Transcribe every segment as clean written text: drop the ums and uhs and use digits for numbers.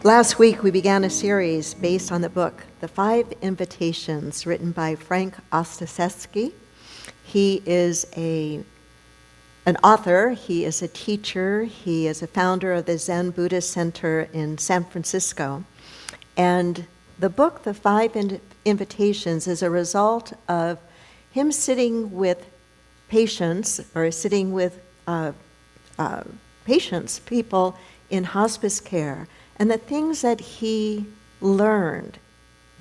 Last week, we began a series based on the book, The 5 Invitations, written by Frank Ostaseski. He is an author, he is a teacher, he is a founder of the Zen Buddhist Center in San Francisco. And the book, The 5 Invitations, is a result of him sitting with patients, or sitting with patients, people in hospice care, and the things that he learned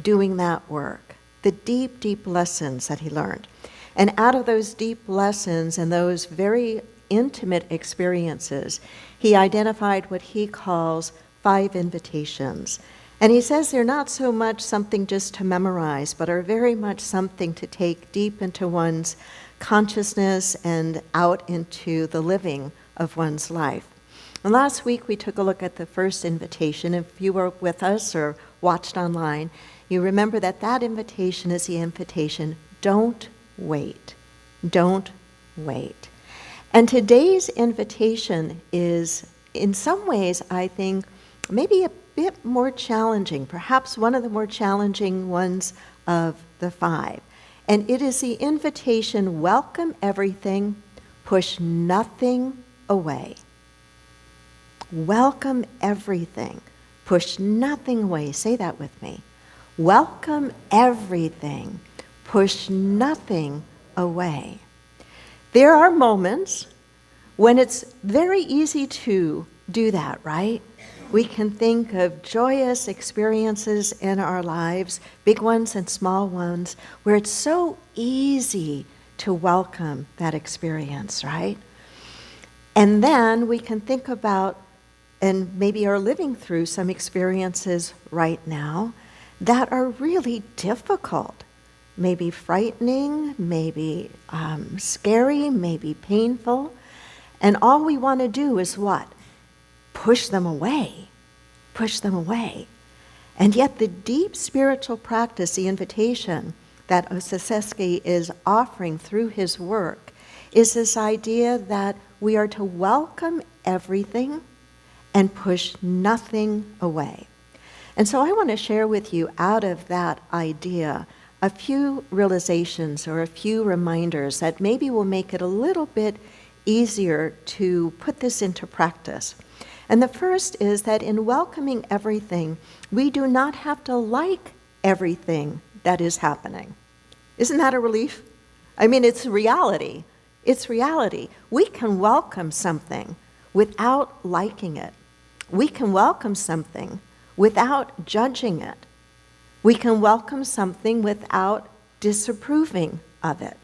doing that work, the deep, deep lessons that he learned. And out of those deep lessons and those very intimate experiences, he identified what he calls 5 invitations. And he says they're not so much something just to memorize, but are very much something to take deep into one's consciousness and out into the living of one's life. And last week we took a look at the first invitation. If you were with us or watched online, you remember that that invitation is the invitation, don't wait. Don't wait. And today's invitation is, in some ways, I think, maybe a bit more challenging, perhaps one of the more challenging ones of the 5. And it is the invitation, welcome everything, push nothing away. Welcome everything. Push nothing away. Say that with me. Welcome everything. Push nothing away. There are moments when it's very easy to do that, right? We can think of joyous experiences in our lives, big ones and small ones, where it's so easy to welcome that experience, right? And then we can think about and maybe are living through some experiences right now that are really difficult, maybe frightening, maybe scary, maybe painful. And all we want to do is what? Push them away. Push them away. And yet the deep spiritual practice, the invitation that Ostaseski is offering through his work, is this idea that we are to welcome everything and push nothing away. And so I want to share with you, out of that idea, a few realizations or a few reminders that maybe will make it a little bit easier to put this into practice. And the first is that in welcoming everything, we do not have to like everything that is happening. Isn't that a relief? I mean, it's reality. It's reality. We can welcome something without liking it. We can welcome something without judging it. We can welcome something without disapproving of it.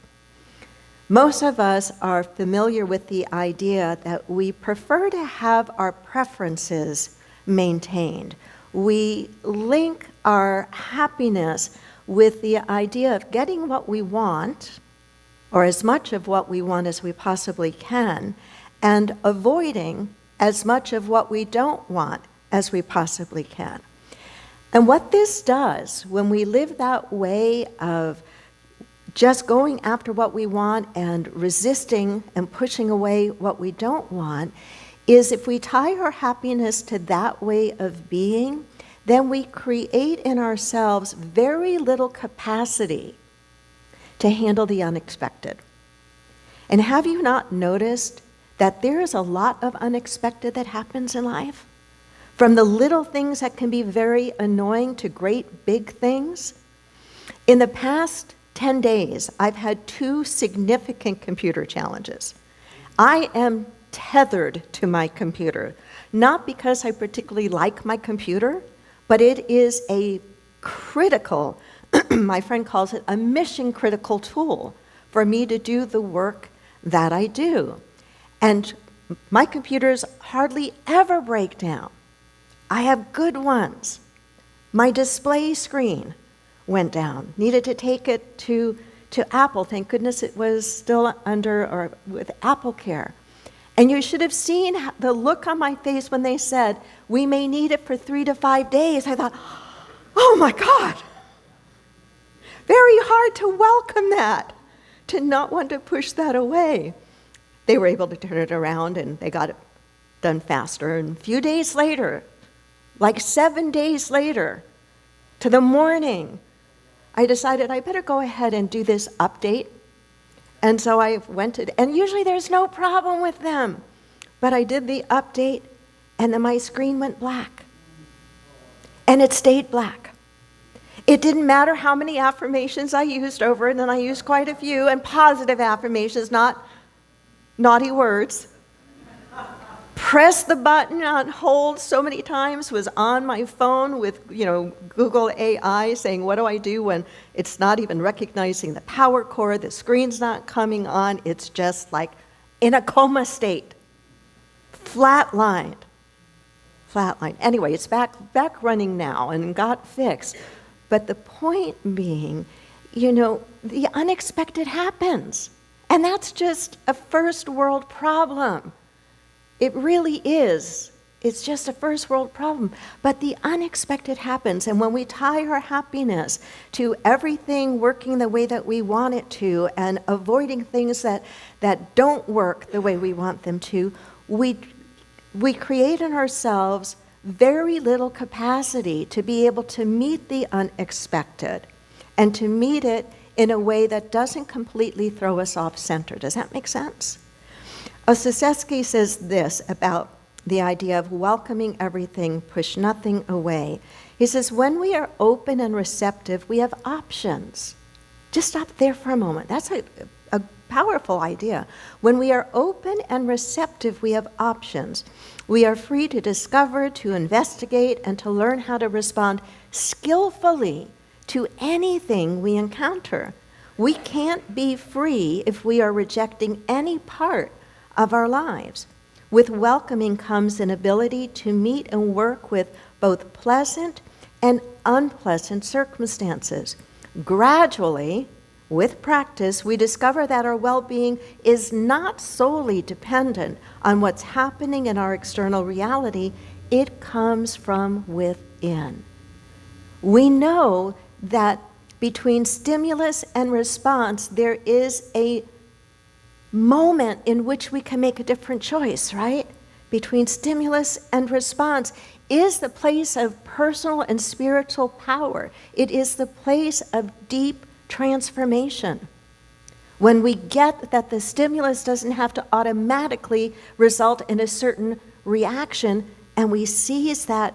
Most of us are familiar with the idea that we prefer to have our preferences maintained. We link our happiness with the idea of getting what we want, or as much of what we want as we possibly can, and avoiding as much of what we don't want as we possibly can. And what this does, when we live that way of just going after what we want and resisting and pushing away what we don't want, is if we tie our happiness to that way of being, then we create in ourselves very little capacity to handle the unexpected. And have you not noticed that there is a lot of unexpected that happens in life? From the little things that can be very annoying to great big things. In the past 10 days, I've had 2 significant computer challenges. I am tethered to my computer, not because I particularly like my computer, but it is a critical, my friend calls it a mission critical tool for me to do the work that I do. And my computers hardly ever break down. I have good ones. My display screen went down. Needed to take it to Apple. Thank goodness it was still under or with Apple Care. And you should have seen the look on my face when they said, we may need it for 3 to 5 days. I thought, oh my God. Very hard to welcome that, to not want to push that away. They were able to turn it around and they got it done faster. And a few days later, Like 7 days later, to the morning, I decided I better go ahead and do this update. And so I went to, and usually there's no problem with them. But I did the update, and then my screen went black. And it stayed black. It didn't matter how many affirmations I used over it, and I used quite a few, and positive affirmations, not naughty words. Press the button on hold so many times, was on my phone with, Google AI saying, what do I do when it's not even recognizing the power cord, the screen's not coming on, it's just like in a coma state. Flatlined. Anyway, it's back running now and got fixed. But the point being, the unexpected happens. And that's just a first world problem. It really is. It's just a first world problem. But the unexpected happens. And when we tie our happiness to everything working the way that we want it to and avoiding things that don't work the way we want them to, we create in ourselves very little capacity to be able to meet the unexpected and to meet it in a way that doesn't completely throw us off center. Does that make sense? Ostaseski says this about the idea of welcoming everything, push nothing away. He says, when we are open and receptive, we have options. Just stop there for a moment. That's a powerful idea. When we are open and receptive, we have options. We are free to discover, to investigate, and to learn how to respond skillfully to anything we encounter. We can't be free if we are rejecting any part of our lives. With welcoming comes an ability to meet and work with both pleasant and unpleasant circumstances. Gradually, with practice, we discover that our well-being is not solely dependent on what's happening in our external reality. It comes from within. We know that between stimulus and response, there is a moment in which we can make a different choice, right? Between stimulus and response is the place of personal and spiritual power. It is the place of deep transformation. When we get that the stimulus doesn't have to automatically result in a certain reaction, and we seize that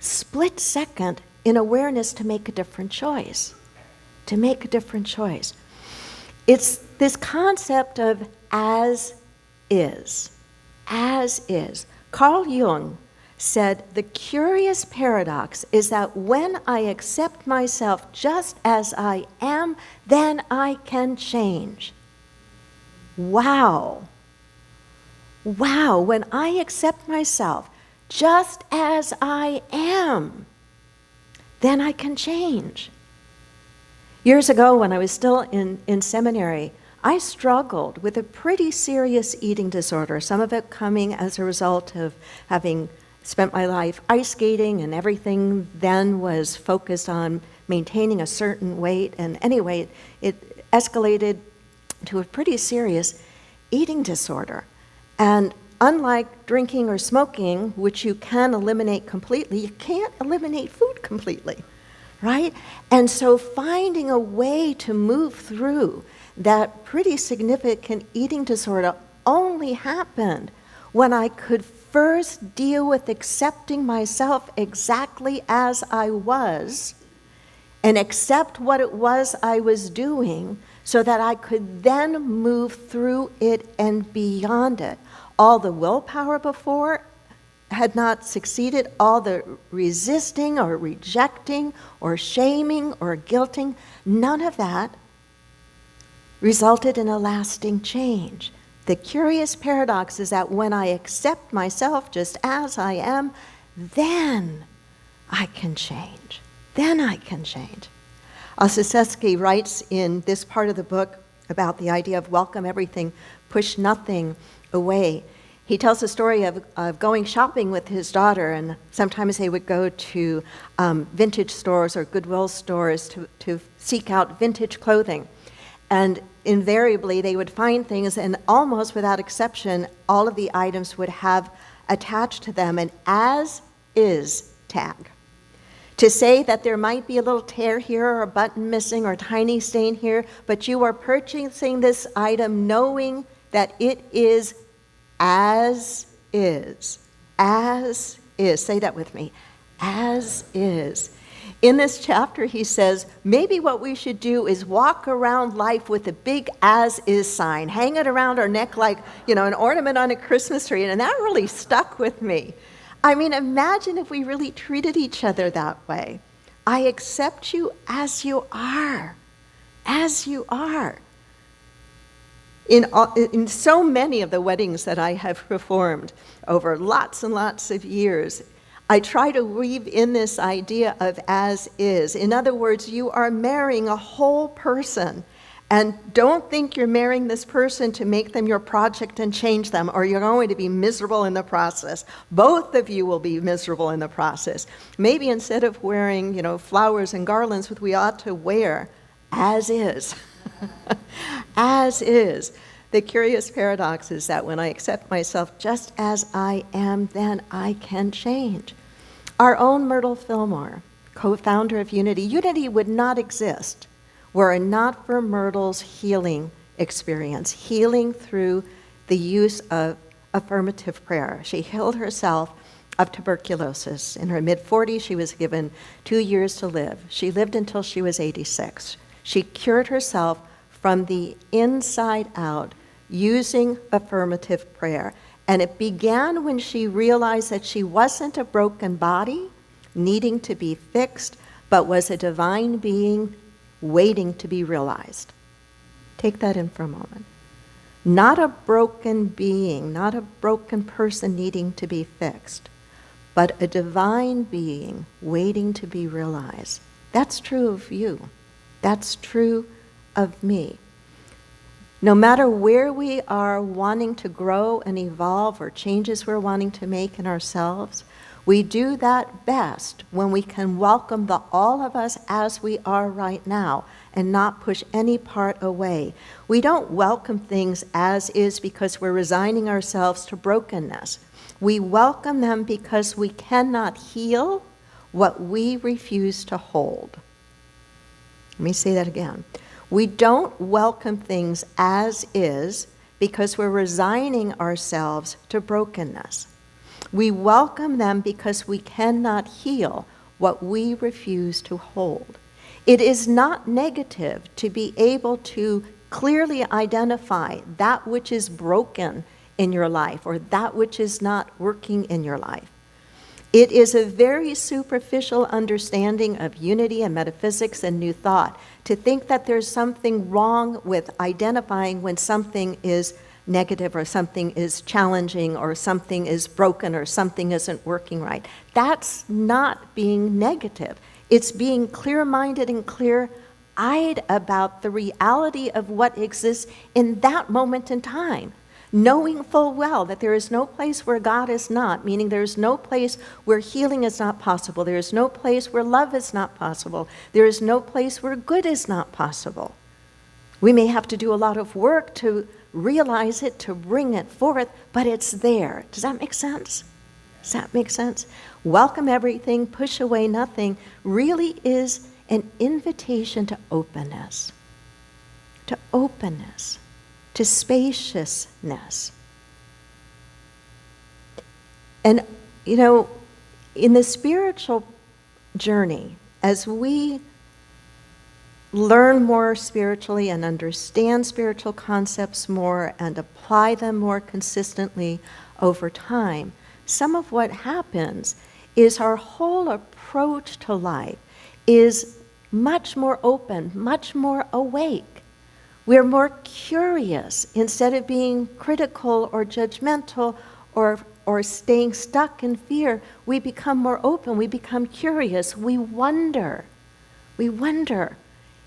split second in awareness to make a different choice. It's this concept of as is. Carl Jung said, the curious paradox is that when I accept myself just as I am, then I can change. Wow, when I accept myself just as I am, then I can change. Years ago, when I was still in seminary, I struggled with a pretty serious eating disorder, some of it coming as a result of having spent my life ice skating, and everything then was focused on maintaining a certain weight. And anyway, it escalated to a pretty serious eating disorder. And unlike drinking or smoking, which you can eliminate completely, you can't eliminate food completely. Right? And so finding a way to move through that pretty significant eating disorder only happened when I could first deal with accepting myself exactly as I was and accept what it was I was doing so that I could then move through it and beyond it. All the willpower before had not succeeded, all the resisting or rejecting or shaming or guilting, none of that resulted in a lasting change. The curious paradox is that when I accept myself just as I am, then I can change. Ostaseski writes in this part of the book about the idea of welcome everything, push nothing away. He tells the story of going shopping with his daughter, and sometimes they would go to vintage stores or Goodwill stores to seek out vintage clothing. And invariably, they would find things, and almost without exception, all of the items would have attached to them an as is tag. To say that there might be a little tear here or a button missing or a tiny stain here, but you are purchasing this item knowing that it is as is. As is. Say that with me. As is. In this chapter, he says, maybe what we should do is walk around life with a big as is sign, hang it around our neck like, an ornament on a Christmas tree. And that really stuck with me. I mean, imagine if we really treated each other that way. I accept you as you are. As you are. In so many of the weddings that I have performed over lots and lots of years, I try to weave in this idea of as is. In other words, you are marrying a whole person. And don't think you're marrying this person to make them your project and change them, or you're going to be miserable in the process. Both of you will be miserable in the process. Maybe instead of wearing, flowers and garlands, what we ought to wear as is. As is. The curious paradox is that when I accept myself just as I am, then I can change. Our own Myrtle Fillmore, co-founder of Unity, Unity would not exist were it not for Myrtle's healing experience, healing through the use of affirmative prayer. She healed herself of tuberculosis. In her mid-40s, she was given 2 years to live. She lived until she was 86. She cured herself from the inside out using affirmative prayer. And it began when she realized that she wasn't a broken body needing to be fixed, but was a divine being waiting to be realized. Take that in for a moment. Not a broken being, not a broken person needing to be fixed, but a divine being waiting to be realized. That's true of you. That's true of me. No matter where we are wanting to grow and evolve or changes we're wanting to make in ourselves, we do that best when we can welcome the all of us as we are right now and not push any part away. We don't welcome things as is because we're resigning ourselves to brokenness. We welcome them because we cannot heal what we refuse to hold. Let me say that again. We don't welcome things as is because we're resigning ourselves to brokenness. We welcome them because we cannot heal what we refuse to hold. It is not negative to be able to clearly identify that which is broken in your life or that which is not working in your life. It is a very superficial understanding of unity and metaphysics and new thought to think that there's something wrong with identifying when something is negative or something is challenging or something is broken or something isn't working right. That's not being negative. It's being clear-minded and clear-eyed about the reality of what exists in that moment in time, knowing full well that there is no place where God is not, meaning there is no place where healing is not possible. There is no place where love is not possible. There is no place where good is not possible. We may have to do a lot of work to realize it, to bring it forth, but it's there. Does that make sense? Does that make sense? Welcome everything, push away nothing really is an invitation to openness, to spaciousness. And, in the spiritual journey, as we learn more spiritually and understand spiritual concepts more and apply them more consistently over time, some of what happens is our whole approach to life is much more open, much more awake. We're more curious instead of being critical or judgmental or staying stuck in fear. We become more open, we become curious, we wonder.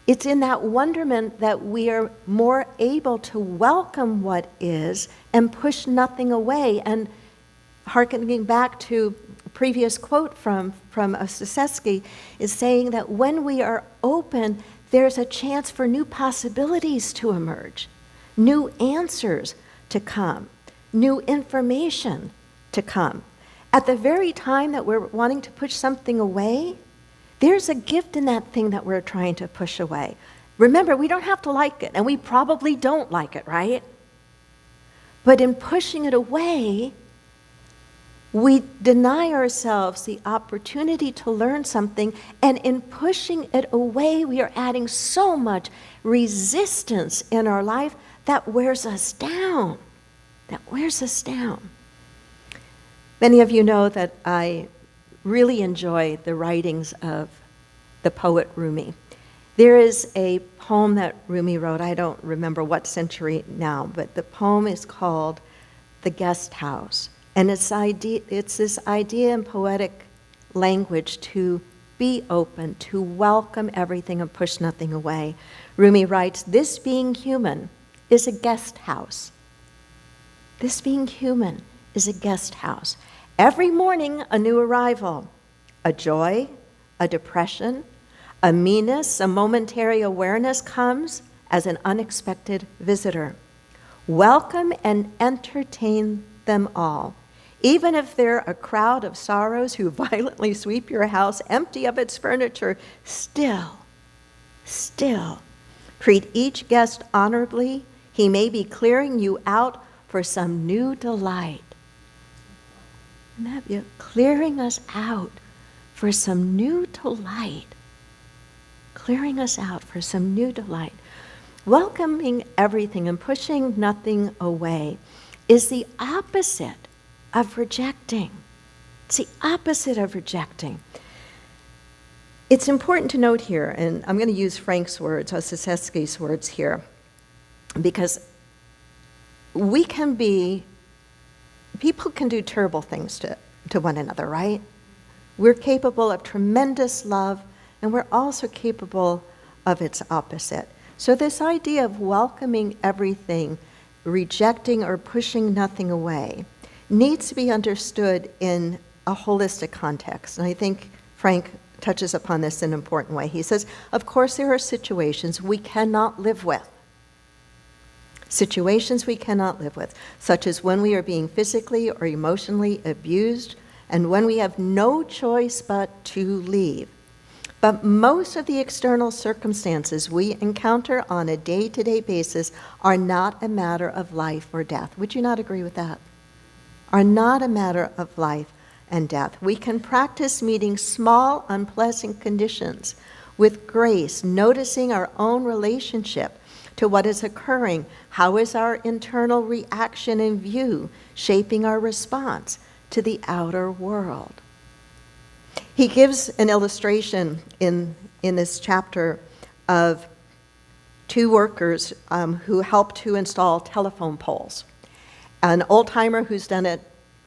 It's in that wonderment that we are more able to welcome what is and push nothing away. And hearkening back to a previous quote from Ostaseski is saying that when we are open, there's a chance for new possibilities to emerge, new answers to come, new information to come. At the very time that we're wanting to push something away, there's a gift in that thing that we're trying to push away. Remember, we don't have to like it, and we probably don't like it, right? But in pushing it away, we deny ourselves the opportunity to learn something, and in pushing it away, we are adding so much resistance in our life that wears us down. That wears us down. Many of you know that I really enjoy the writings of the poet Rumi. There is a poem that Rumi wrote, I don't remember what century now, but the poem is called The Guest House. And it's this idea in poetic language to be open, to welcome everything and push nothing away. Rumi writes, this being human is a guest house. This being human is a guest house. Every morning, a new arrival, a joy, a depression, a meanness, a momentary awareness comes as an unexpected visitor. Welcome and entertain them all. Even if they're a crowd of sorrows who violently sweep your house empty of its furniture, still, treat each guest honorably. He may be clearing you out for some new delight. Clearing us out for some new delight. Clearing us out for some new delight. Welcoming everything and pushing nothing away is the opposite of rejecting. It's the opposite of rejecting. It's important to note here, and I'm going to use Frank's words, Ostaseski's words here, because people can do terrible things to one another, right? We're capable of tremendous love, and we're also capable of its opposite. So this idea of welcoming everything, rejecting or pushing nothing away, needs to be understood in a holistic context. And I think Frank touches upon this in an important way. He says, of course, there are situations we cannot live with. Situations we cannot live with, such as when we are being physically or emotionally abused, and when we have no choice but to leave. But most of the external circumstances we encounter on a day-to-day basis are not a matter of life or death. Would you not agree with that? Are not a matter of life and death. We can practice meeting small, unpleasant conditions with grace, noticing our own relationship to what is occurring. How is our internal reaction and view shaping our response to the outer world? He gives an illustration in this chapter of two workers who help to install telephone poles. An old-timer who's done it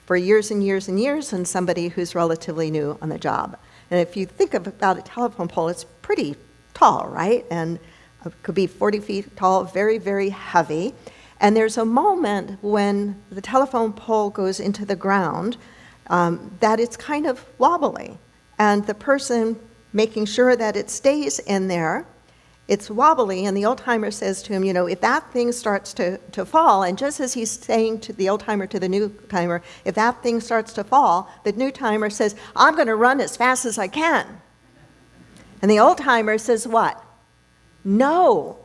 for years and years and years, and somebody who's relatively new on the job. And if you think about a telephone pole, it's pretty tall, right? And it could be 40 feet tall, very, very heavy. And there's a moment when the telephone pole goes into the ground that it's kind of wobbly. And the person making sure that it stays in there, it's wobbly, and the old-timer says to him, you know, if that thing starts to fall, and just as he's saying to the old-timer to the new-timer, if that thing starts to fall, the new-timer says, I'm going to run as fast as I can. And the old-timer says what? No,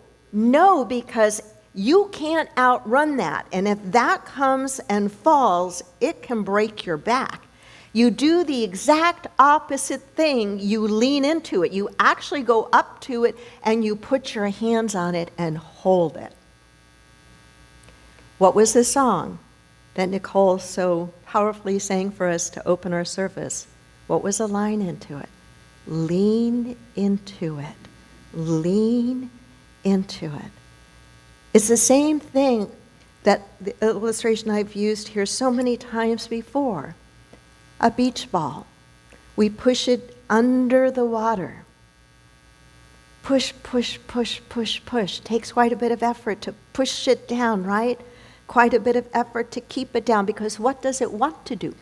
because you can't outrun that. And if that comes and falls, it can break your back. You do the exact opposite thing. You lean into it. You actually go up to it and you put your hands on it and hold it. What was the song that Nicole so powerfully sang for us to open our service? What was the line into it? Lean into it. Lean into it. It's the same thing that the illustration I've used here so many times before. A beach ball. We push it under the water. Push, push, push, push, push. Takes quite a bit of effort to push it down, right? Quite a bit of effort to keep it down, because what does it want to do?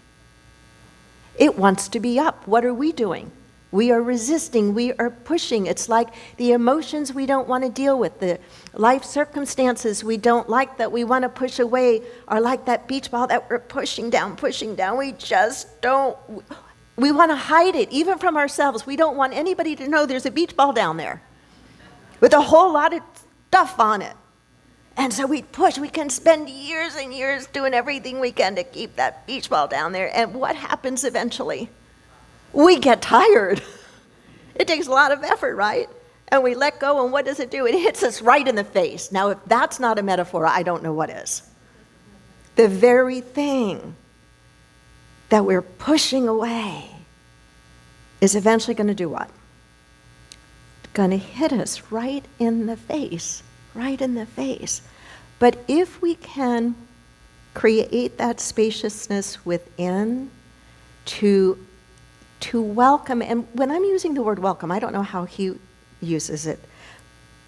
It wants to be up. What are we doing? We are resisting, we are pushing. It's like the emotions we don't want to deal with, the life circumstances we don't like that we want to push away are like that beach ball that we're pushing down. We just don't, we want to hide it, even from ourselves. We don't want anybody to know there's a beach ball down there with a whole lot of stuff on it. And so we push. We can spend years and years doing everything we can to keep that beach ball down there. And what happens eventually? We get tired. It takes a lot of effort, right? And we let go, and what does it do? It hits us right in the face. Now, if that's not a metaphor, I don't know what is. The very thing that we're pushing away is eventually going to do what? It's going to hit us right in the face, right in the face. But if we can create that spaciousness within to welcome, and when I'm using the word welcome, I don't know how he uses it.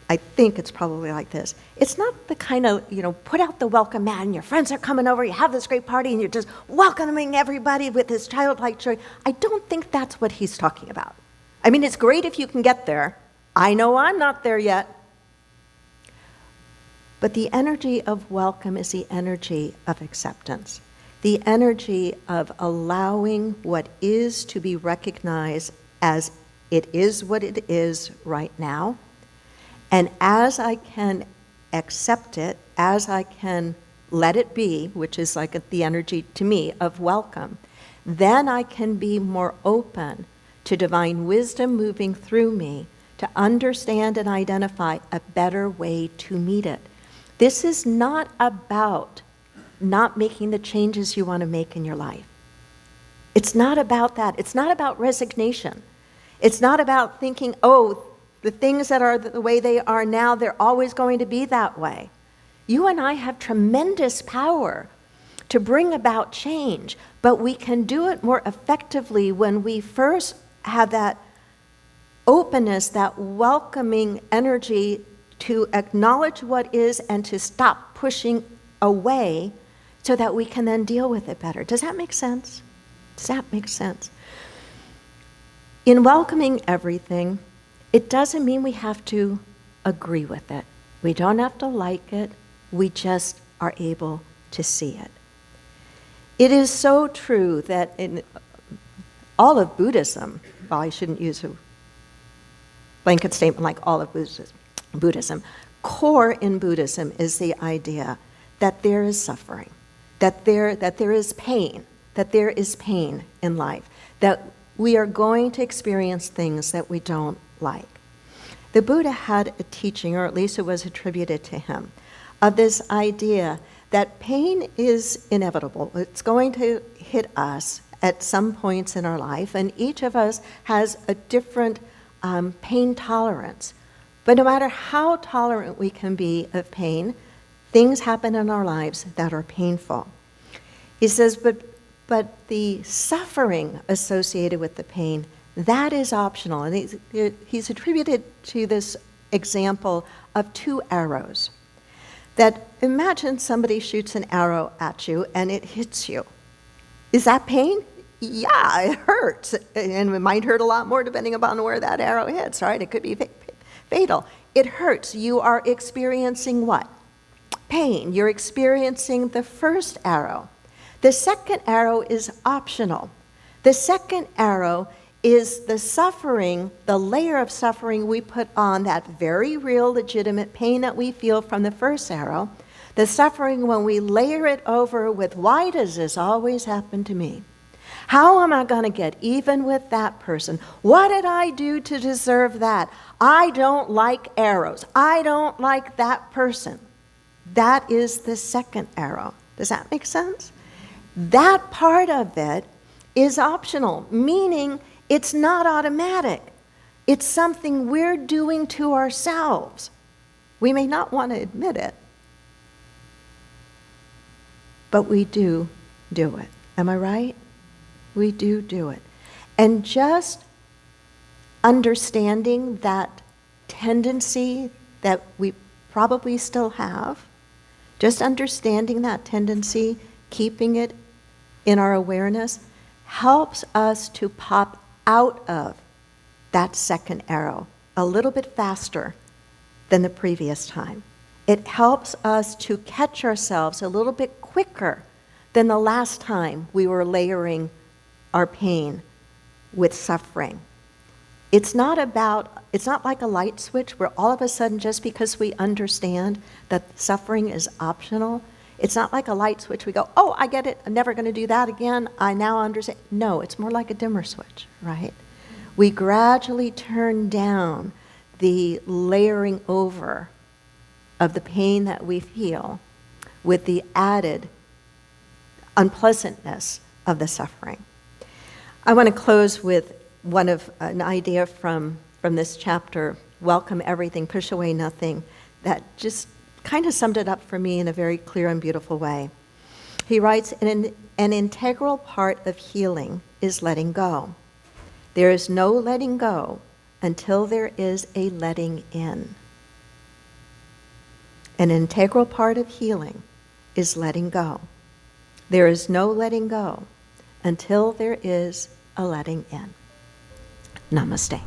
I think it's probably like this. It's not the kind of, put out the welcome mat and your friends are coming over, you have this great party and you're just welcoming everybody with this childlike joy. I don't think that's what he's talking about. I mean, it's great if you can get there. I know I'm not there yet. But the energy of welcome is the energy of acceptance. The energy of allowing what is to be recognized as it is what it is right now. And as I can accept it, as I can let it be, which is like the energy to me of welcome, then I can be more open to divine wisdom moving through me to understand and identify a better way to meet it. This is not about not making the changes you want to make in your life. It's not about that. It's not about resignation. It's not about thinking, oh, the things that are the way they are now, they're always going to be that way. You and I have tremendous power to bring about change, but we can do it more effectively when we first have that openness, that welcoming energy to acknowledge what is and to stop pushing away so that we can then deal with it better. Does that make sense? Does that make sense? In welcoming everything, it doesn't mean we have to agree with it. We don't have to like it. We just are able to see it. It is so true that in all of Buddhism, well, I shouldn't use a blanket statement like all of Buddhism, core in Buddhism is the idea that there is suffering, that there is pain in life, that we are going to experience things that we don't like. The Buddha had a teaching, or at least it was attributed to him, of this idea that pain is inevitable. It's going to hit us at some points in our life, and each of us has a different pain tolerance. But no matter how tolerant we can be of pain, things happen in our lives that are painful. He says, but the suffering associated with the pain, that is optional. And he's attributed to this example of 2 arrows. That imagine somebody shoots an arrow at you and it hits you. Is that pain? Yeah, it hurts. And it might hurt a lot more depending upon where that arrow hits, right? It could be fatal. It hurts. You are experiencing what? Pain. You're experiencing the first arrow. The second arrow is optional. The second arrow is the suffering, the layer of suffering we put on that very real, legitimate pain that we feel from the first arrow. The suffering when we layer it over with, why does this always happen to me? How am I going to get even with that person? What did I do to deserve that? I don't like arrows. I don't like that person. That is the second arrow. Does that make sense? That part of it is optional, meaning it's not automatic. It's something we're doing to ourselves. We may not want to admit it, but we do it. Am I right? We do it. And just understanding that tendency that we probably still have, just understanding that tendency, keeping it in our awareness, helps us to pop out of that second arrow a little bit faster than the previous time. It helps us to catch ourselves a little bit quicker than the last time we were layering our pain with suffering. It's not like a light switch where all of a sudden, just because we understand that suffering is optional, it's not like a light switch. We go, oh, I get it. I'm never going to do that again. I now understand. No, it's more like a dimmer switch, right? We gradually turn down the layering over of the pain that we feel with the added unpleasantness of the suffering. I want to close with an idea from this chapter, Welcome Everything, Push Away Nothing, that just kind of summed it up for me in a very clear and beautiful way. He writes, an integral part of healing is letting go. There is no letting go until there is a letting in. An integral part of healing is letting go. There is no letting go until there is a letting in. Namaste.